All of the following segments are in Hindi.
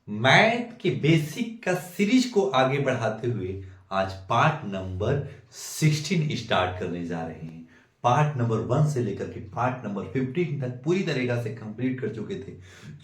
मैथ के बेसिक का सीरीज को आगे बढ़ाते हुए आज पार्ट नंबर 16 स्टार्ट करने जा रहे हैं। पार्ट नंबर 1 से लेकर के पार्ट नंबर 15 तक पूरी तरीका से कंप्लीट कर चुके थे।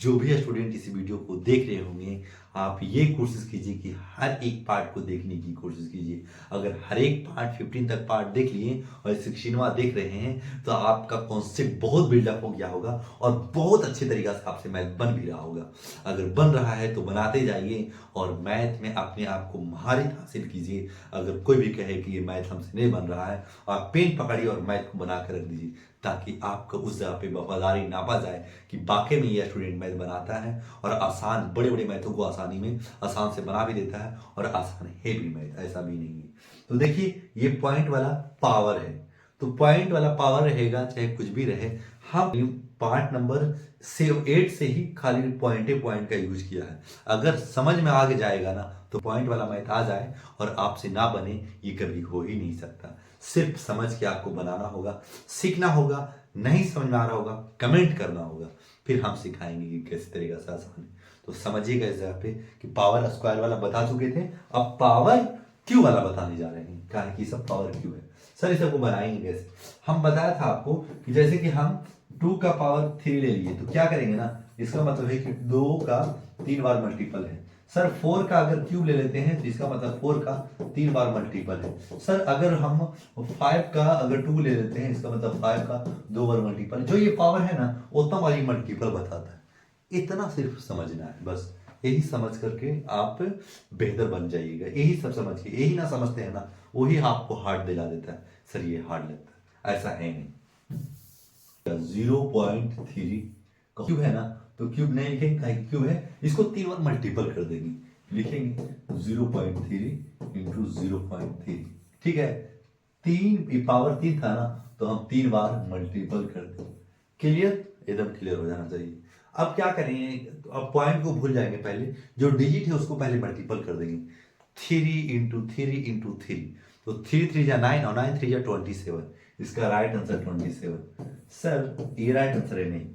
जो भी स्टूडेंट इस वीडियो को देख रहे होंगे, आप ये कोशिश कीजिए कि हर एक पार्ट को देखने की कोशिश कीजिए। अगर हर एक पार्ट 15 तक पार्ट देख लिए और 16वां देख रहे हैं तो आपका कॉन्सेप्ट बहुत बिल्डअप हो गया होगा और बहुत अच्छे तरीका से आपसे मैथ बन भी रहा होगा। अगर बन रहा है तो बनाते जाइए और मैथ में अपने आप को महारत हासिल कीजिए। अगर कोई भी कहे कि ये मैथ हमसे नहीं बन रहा है, आप पेन पकड़िए और मैथ को बना कर रख दीजिए, ताकि आपको उस जगह पे वफादारी नापा जाए कि वाकई में ये स्टूडेंट मैथ बनाता है और आसान बड़े बड़े मैथों को आसानी में आसान से बना भी देता है और आसान है भी मैथ, ऐसा भी नहीं है। तो देखिए ये पॉइंट वाला पावर है, तो पॉइंट वाला पावर रहेगा चाहे कुछ भी रहे। हम पार्ट नंबर से 8 से ही खाली पॉइंट का यूज किया है। अगर समझ में आगे जाएगा ना तो पॉइंट वाला मैथ आ जाए और आपसे ना बने, ये कभी हो ही नहीं सकता। सिर्फ समझ के आपको बनाना होगा, सीखना होगा। नहीं समझ में आ रहा होगा कमेंट करना होगा, फिर हम सिखाएंगे कि किस तरीके से आसान है। तो समझिएगा इस जगह पे कि पावर स्क्वायर वाला बता चुके थे, अब पावर क्यू वाला बताने जा रहे हैं। कहा कि सब पावर क्यू है सर, इसे को बनाएंगे कैसे? हम बताया था आपको कि जैसे कि हम 2 का पावर 3 ले लिए तो क्या करेंगे ना, इसका मतलब है कि 2 का 3 बार मल्टीपल है। सर 4 का अगर क्यूब ले लेते हैं तो इसका मतलब 4 का 3 बार मल्टीपल है। सर अगर हम 5 का अगर 2 ले लेते हैं, इसका मतलब 5 का 2 बार मल्टीपल। जो ये पावर है ना उतना वाली मल्टीपल बताता है। इतना सिर्फ समझना है बस। यही समझ करके आप बेहतर बन जाइएगा। यही सब समझ के, यही ना समझते हैं ना, वही आपको हार्ड दिला देता है। सर ये हार्ड लगता है, ऐसा है नहीं। 0.3 क्यूब है ना, तो क्यूब नहीं लिखेंगे, कहीं क्यूब है, इसको 3 बार मल्टीपल कर देंगे, लिखेंगे 0.3 इंटू 0.3। ठीक है, 3 पावर 3 था ना तो हम 3 बार मल्टीपल कर देंगे। क्लियर? एकदम क्लियर हो जाना चाहिए। अब क्या करेंगे, अब पॉइंट को भूल जाएंगे, पहले जो डिजिट है उसको पहले मल्टीपल कर देंगे। 3 इंटू 3 तो 3 3 9 और 9 3 27। इसका राइट आंसर 27। सर ये राइट आंसर है नहीं,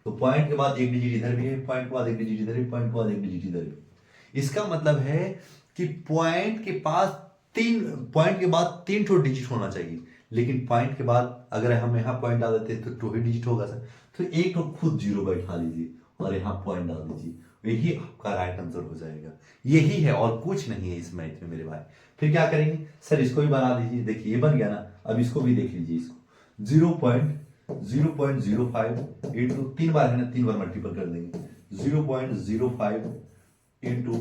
तो पॉइंट के बाद एक डिजिट इधर भी है, पॉइंट के बाद एक डिजिट इधर भी, पॉइंट के बाद एक डिजिट इधर भी। इसका मतलब है कि पॉइंट के पास पॉइंट के बाद 3 ठो डिजिट होना चाहिए, लेकिन पॉइंट के बाद अगर हम यहाँ पॉइंट डाल देते हैं तो 2 ही डिजिट होगा सर। तो एक तो खुद जीरो बैठा लीजिए और यहाँ पॉइंट डाल दीजिए, यही आपका राइट आंसर हो जाएगा। यही है और कुछ नहीं है इस मैथ में मेरे भाई। फिर क्या करेंगे सर, इसको भी बना दीजिए। देखिए ये बन गया ना, अब इसको भी देख लीजिए। इसको 0.05 इंटू 3 बार है ना, 3 बार मल्टीपल कर देंगे। 0.05 इंटू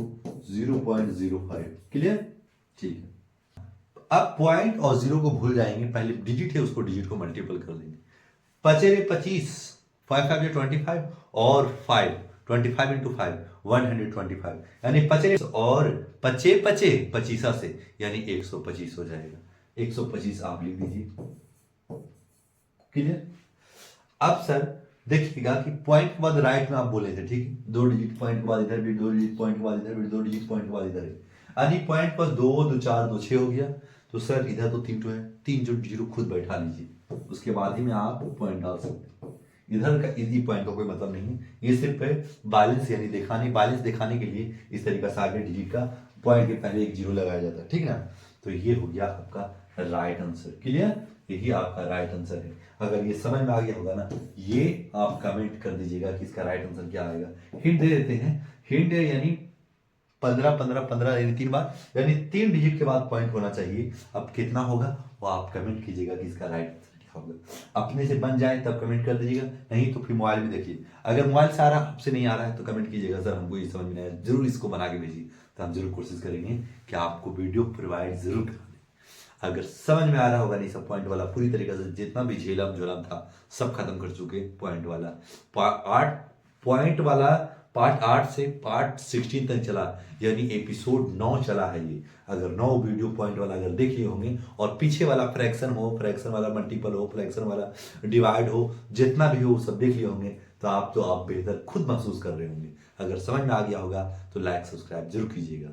0.05। क्लियर? ठीक है। अब पॉइंट और जीरो को भूल जाएंगे, पहले डिजिट है उसको डिजिट को मल्टीपल कर देंगे। पचेरे 25, 5 5 25 और 5 25 इंटू 5 125, यानी पचेरे और पचे पचे 25 से यानी 125 हो जाएगा। 125 आप लिख दीजिए। क्लियर? अब सर देखिएगा कि पॉइंट के बाद राइट में आप बोले थे, ठीक है, 2 डिजिट पॉइंट के बाद इधर भी, 2 डिजिट पॉइंट के बाद इधर भी, 2 डिजिट पॉइंट के बाद इधर है, यानी पॉइंट पर 2 2 4 2 6 हो गया। तो सर इधर तो 3 तो है, 3 जो जीरो खुद बैठा लीजिए, उसके बाद ही में आप पॉइंट डाल सकते हैं। इधर का इसी पॉइंट का कोई मतलब नहीं है, ये सिर्फ बैलेंस यानी बैलेंस दिखाने के लिए इस तरीके से आगे डिजिट का पॉइंट के पहले एक जीरो लगाया जाता है, ठीक ना। तो ये हो गया आपका राइट आंसर। क्लियर? यही आपका राइट आंसर है। अगर ये समझ में आ गया होगा ना, ये आप कमेंट कर दीजिएगा कि इसका राइट आंसर क्या आएगा। हिंट दे देते हैं, हिंट यानी 15 15 15 यानी 3 बार, यानी 3 डिजिट के बाद पॉइंट होना चाहिए। अब कितना होगा वो आप कमेंट कीजिएगा कि इसका राइट आंसर क्या होगा। अपने से बन जाए तब कमेंट कर दीजिएगा, नहीं तो फिर मोबाइल में देखिए। अगर मोबाइल से आ रहा आपसे नहीं आ रहा है तो कमेंट कीजिएगा सर हमको ये समझ में नहीं आया, जरूर इसको बना के भेजिए। तो हम जरूर कोशिश करेंगे कि आपको वीडियो प्रोवाइड जरूर करा दें। अगर समझ में आ रहा होगा नहीं सब पॉइंट वाला, पूरी तरीके से जितना भी झेलम झोलम था सब खत्म कर चुके पॉइंट वाला। पॉइंट वाला पार्ट 8 से पार्ट 16 तक चला, यानी एपिसोड 9 चला है ये। अगर 9 वीडियो पॉइंट वाला अगर देख लिए होंगे और पीछे वाला फ्रैक्शन हो, फ्रैक्शन वाला मल्टीपल हो, फ्रैक्शन वाला डिवाइड हो, जितना भी हो सब देख लिए होंगे, तो आप बेहतर खुद महसूस कर रहे होंगे। अगर समझ में आ गया होगा तो लाइक सब्सक्राइब जरूर कीजिएगा